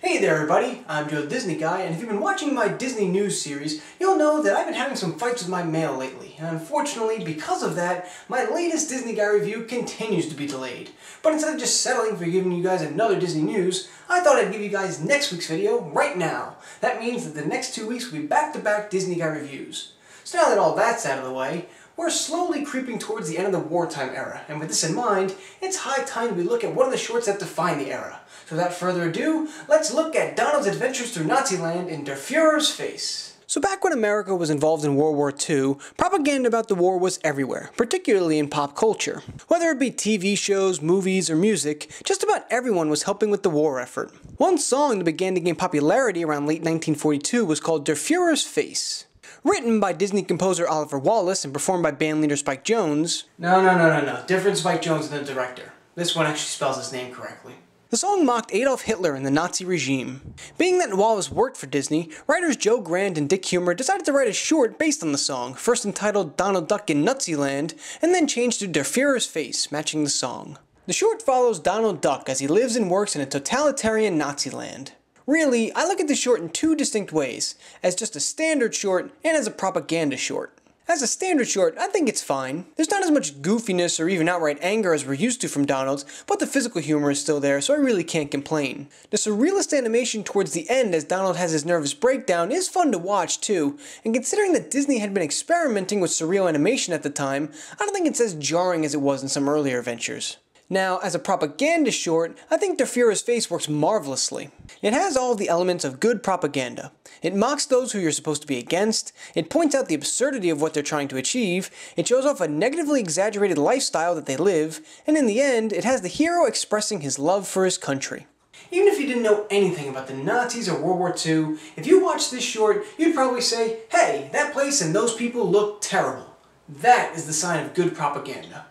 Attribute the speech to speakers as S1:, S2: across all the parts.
S1: Hey there everybody, I'm Joe the Disney Guy, and if you've been watching my Disney News series, you'll know that I've been having some fights with my mail lately, and unfortunately, because of that, my latest Disney Guy review continues to be delayed. But instead of just settling for giving you guys another Disney News, I thought I'd give you guys next week's video right now. That means that the next 2 weeks will be back-to-back Disney Guy reviews. So now that all that's out of the way, we're slowly creeping towards the end of the Wartime Era, and with this in mind, it's high time we look at one of the shorts that define the era. So without further ado, let's look at Donald's adventures through Naziland in Der Fuhrer's face. So back when America was involved in World War II, propaganda about the war was everywhere, particularly in pop culture. Whether it be TV shows, movies, or music, just about everyone was helping with the war effort. One song that began to gain popularity around late 1942 was called Der Fuhrer's Face. Written by Disney composer Oliver Wallace and performed by bandleader Spike Jonze. No. Different Spike Jonze than the director. This one actually spells his name correctly.
S2: The song mocked Adolf Hitler and the Nazi regime. Being that Wallace worked for Disney, writers Joe Grand and Dick Huemer decided to write a short based on the song, first entitled Donald Duck in Naziland, and then changed to Der Fuhrer's Face, matching the song. The short follows Donald Duck as he lives and works in a totalitarian Naziland. Really, I look at the short in two distinct ways, as just a standard short and as a propaganda short. As a standard short, I think it's fine. There's not as much goofiness or even outright anger as we're used to from Donald, but the physical humor is still there, so I really can't complain. The surrealist animation towards the end as Donald has his nervous breakdown is fun to watch too, and considering that Disney had been experimenting with surreal animation at the time, I don't think it's as jarring as it was in some earlier ventures. Now, as a propaganda short, I think Der Fuhrer's Face works marvelously. It has all the elements of good propaganda. It mocks those who you're supposed to be against, it points out the absurdity of what they're trying to achieve, it shows off a negatively exaggerated lifestyle that they live, and in the end, it has the hero expressing his love for his country.
S1: Even if you didn't know anything about the Nazis or World War II, if you watched this short, you'd probably say, hey, that place and those people look terrible. That is the sign of good propaganda.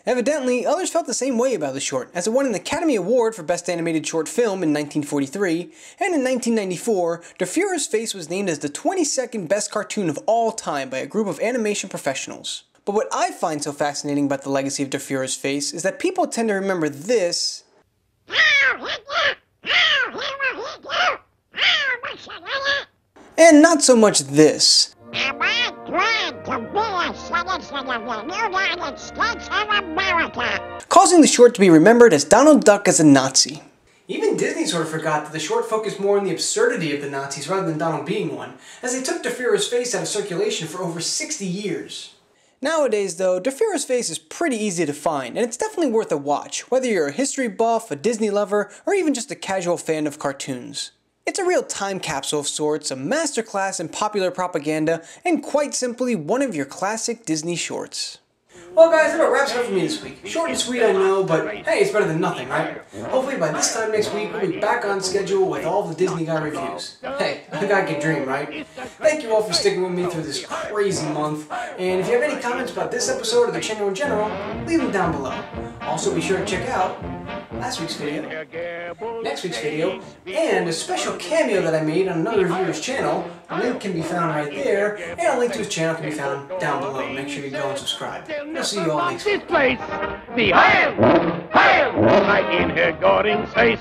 S2: Evidently, others felt the same way about the short, as it won an Academy Award for Best Animated Short Film in 1943, and in 1994, Der Fuhrer's Face was named as the 22nd best cartoon of all time by a group of animation professionals. But what I find so fascinating about the legacy of Der Fuhrer's Face is that people tend to remember this, and not so much this.
S3: Am I glad to be a citizen of the United States of America?
S2: Causing the short to be remembered as Donald Duck as a Nazi.
S1: Even Disney sort of forgot that the short focused more on the absurdity of the Nazis rather than Donald being one, as they took Der Fuhrer's Face out of circulation for over 60 years.
S2: Nowadays though, Der Fuhrer's Face is pretty easy to find, and it's definitely worth a watch, whether you're a history buff, a Disney lover, or even just a casual fan of cartoons. It's a real time capsule of sorts, a masterclass in popular propaganda, and quite simply one of your classic Disney shorts.
S1: Well guys, that about wraps it up for me this week. Short and sweet I know, but hey, it's better than nothing, right? Hopefully by this time next week, we'll be back on schedule with all the Disney Guy reviews. Hey, a guy can dream, right? Thank you all for sticking with me through this crazy month, and if you have any comments about this episode or the channel in general, leave them down below. Also be sure to check out last week's video, next week's video, and a special cameo that I made on another reviewer's channel. The link can be found right there, and a link to his channel can be found down below. Make sure you go and subscribe. I'll see you all next week.
S4: This place, behold, right in her Gordon's face.